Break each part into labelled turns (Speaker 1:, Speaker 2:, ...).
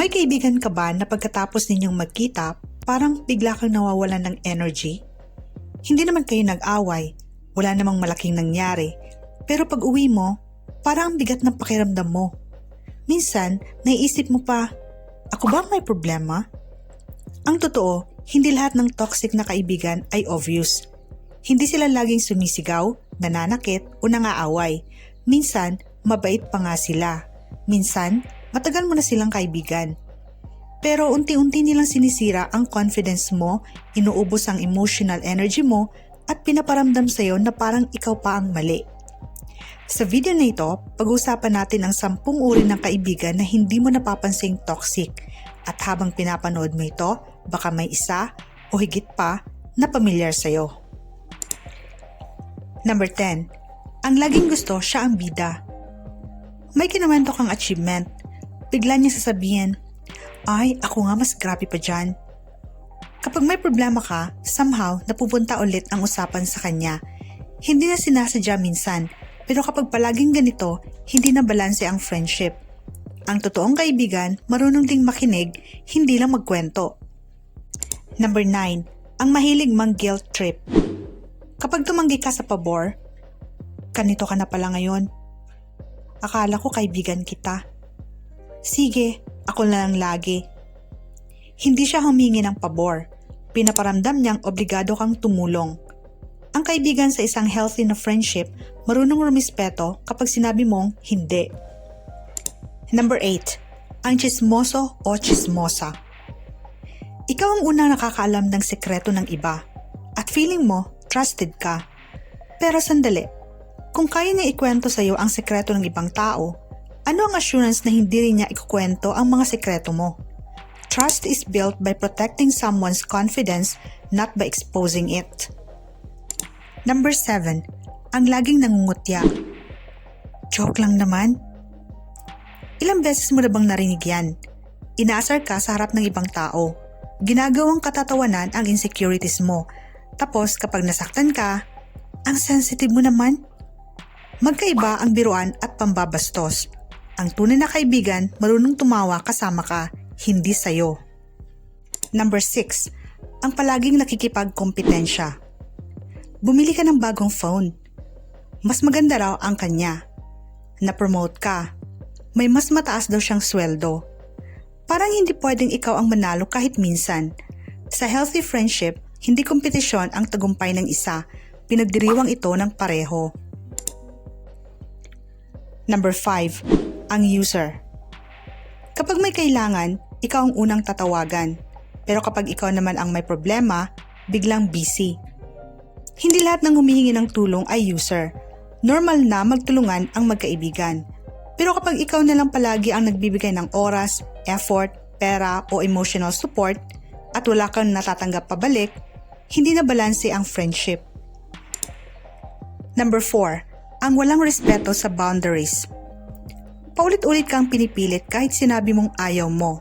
Speaker 1: May kaibigan ka ba na pagkatapos ninyong magkita, parang bigla kang nawawalan ng energy? Hindi naman kayo nag-away, wala namang malaking nangyari, pero pag uwi mo, parang ang bigat ng pakiramdam mo. Minsan, naiisip mo pa, ako ba may problema? Ang totoo, hindi lahat ng toxic na kaibigan ay obvious. Hindi sila laging sumisigaw, nananakit o nangaaway. Minsan, mabait pa nga sila. Minsan, matagal mo na silang kaibigan. Pero unti-unti nilang sinisira ang confidence mo, inuubos ang emotional energy mo, at pinaparamdam sa'yo na parang ikaw pa ang mali. Sa video na ito, pag-uusapan natin ang 10 uri ng kaibigan na hindi mo napapansing toxic. At habang pinapanood mo ito, baka may isa o higit pa na pamilyar sa'yo. Number 10. Ang laging gusto siya ang bida. May kinuwento kang achievement. Bigla niya sasabihin, ay, ako nga mas grabe pa dyan. Kapag may problema ka, somehow napupunta ulit ang usapan sa kanya. Hindi na sinasadya minsan, pero kapag palaging ganito, hindi na balanse ang friendship. Ang totoong kaibigan, marunong ding makinig, hindi lang magkwento. Number 9. Ang mahilig mang guilt trip. Kapag tumanggi ka sa pabor, ganito ka na pala ngayon. Akala ko kaibigan kita. Sige, ako na lang lagi. Hindi siya humingi ng pabor. Pinaparamdam niyang obligado kang tumulong. Ang kaibigan sa isang healthy na friendship, marunong rumispeto kapag sinabi mong hindi. Number 8. Ang chismoso o chismosa. Ikaw ang unang nakakaalam ng sekreto ng iba at feeling mo trusted ka. Pero sandali, kung kaya niya ikwento sa iyo ang sekreto ng ibang tao, ano ang assurance na hindi rin niya ikukwento ang mga sekreto mo? Trust is built by protecting someone's confidence, not by exposing it. Number 7. Ang laging nangungutya. Joke lang naman. Ilang beses mo na bang narinig yan? Inaasar ka sa harap ng ibang tao. Ginagawang katatawanan ang insecurities mo. Tapos kapag nasaktan ka, ang sensitive mo naman. Magkaiba ang biruan at pambabastos. Ang tunay na kaibigan, marunong tumawa kasama ka, hindi sayo. Number 6. Ang palaging nakikipagkompetensya. Bumili ka ng bagong phone. Mas maganda raw ang kanya. Na-promote ka. May mas mataas daw siyang sweldo. Parang hindi pwedeng ikaw ang manalo kahit minsan. Sa healthy friendship, hindi kompetisyon ang tagumpay ng isa, pinagdiriwang ito ng pareho. Number 5. Ang user. Kapag may kailangan, ikaw ang unang tatawagan. Pero kapag ikaw naman ang may problema, biglang busy. Hindi lahat ng humihingi ng tulong ay user. Normal na magtulungan ang magkaibigan. Pero kapag ikaw na lang palagi ang nagbibigay ng oras, effort, pera o emotional support at wala kang natatanggap pabalik, hindi na balanse ang friendship. Number 4. Ang walang respeto sa boundaries. Paulit-ulit kang pinipilit kahit sinabi mong ayaw mo.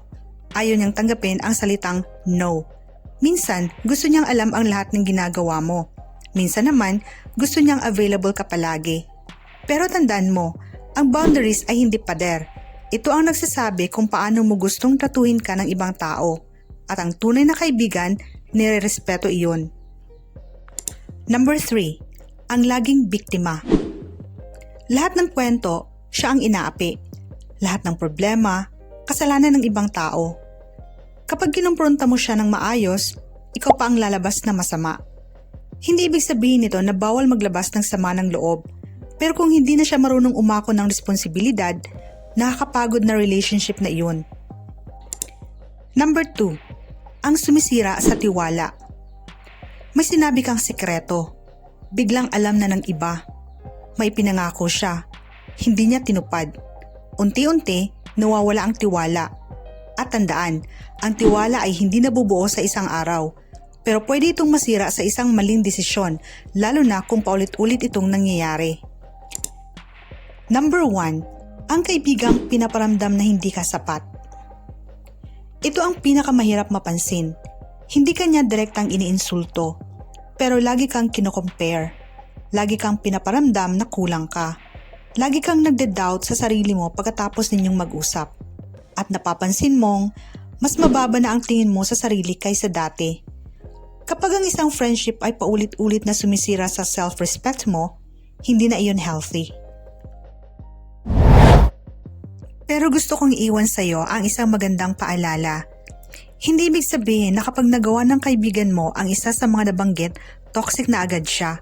Speaker 1: Ayaw niyang tanggapin ang salitang no. Minsan, gusto niyang alam ang lahat ng ginagawa mo. Minsan naman, gusto niyang available ka palagi. Pero tandaan mo, ang boundaries ay hindi pader. Ito ang nagsasabi kung paano mo gustong tratuhin ka ng ibang tao. At ang tunay na kaibigan, nirerespeto iyon. Number 3. Ang laging biktima. Lahat ng kwento, siya ang inaapi. Lahat ng problema, kasalanan ng ibang tao. Kapag kinumpronta mo siya ng maayos, ikaw pa ang lalabas na masama. Hindi ibig sabihin nito na bawal maglabas ng sama ng loob. Pero kung hindi na siya marunong umako ng responsibilidad, nakakapagod na relationship na iyon. Number 2. Ang sumisira sa tiwala. May sinabi kang sekreto. Biglang alam na ng iba. May pinangako siya. Hindi niya tinupad. Unti-unti, nawawala ang tiwala. At tandaan, ang tiwala ay hindi nabubuo sa isang araw. Pero pwede itong masira sa isang maling desisyon, lalo na kung paulit-ulit itong nangyayari. Number 1. Ang kaibigang pinaparamdam na hindi ka sapat. Ito ang pinakamahirap mapansin. Hindi ka niya direktang iniinsulto, pero lagi kang kino-compare. Lagi kang pinaparamdam na kulang ka. Lagi kang nagde-doubt sa sarili mo pagkatapos ninyong mag-usap. at napapansin mong mas mababa na ang tingin mo sa sarili kaysa dati. Kapag ang isang friendship ay paulit-ulit na sumisira sa self-respect mo, hindi na iyon healthy. Pero gusto kong iwan sa'yo ang isang magandang paalala. Hindi ibig sabihin na kapag nagawa ng kaibigan mo ang isa sa mga nabanggit, toxic na agad siya.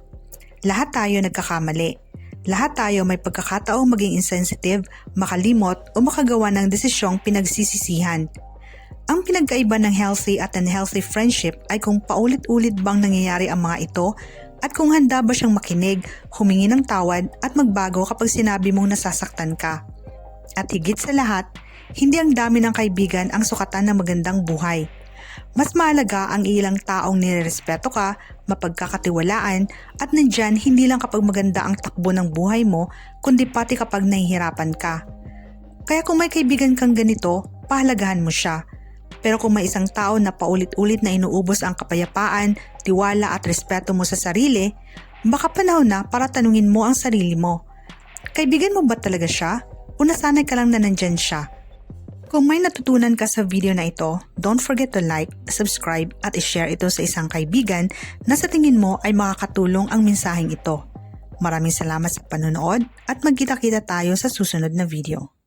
Speaker 1: Lahat tayo nagkakamali. Lahat tayo may pagkakataong maging insensitive, makalimot o makagawa ng desisyong pinagsisisihan. Ang pinagkaiba ng healthy at unhealthy friendship ay kung paulit-ulit bang nangyayari ang mga ito at kung handa ba siyang makinig, humingi ng tawad at magbago kapag sinabi mong nasasaktan ka. At higit sa lahat, hindi ang dami ng kaibigan ang sukatan ng magandang buhay. Mas mahalaga ang ilang taong nirerespeto ka, mapagkakatiwalaan at nandyan hindi lang kapag maganda ang takbo ng buhay mo kundi pati kapag nahihirapan ka. Kaya kung may kaibigan kang ganito, pahalagahan mo siya. Pero kung may isang tao na paulit-ulit na inuubos ang kapayapaan, tiwala at respeto mo sa sarili, baka panahon na para tanungin mo ang sarili mo. Kaibigan mo ba talaga siya? O nasanay ka lang na nandyan siya? Kung may natutunan ka sa video na ito, don't forget to like, subscribe at i-share ito sa isang kaibigan na sa tingin mo ay makakatulong ang mensaheng ito. Maraming salamat sa panonood at magkita-kita tayo sa susunod na video.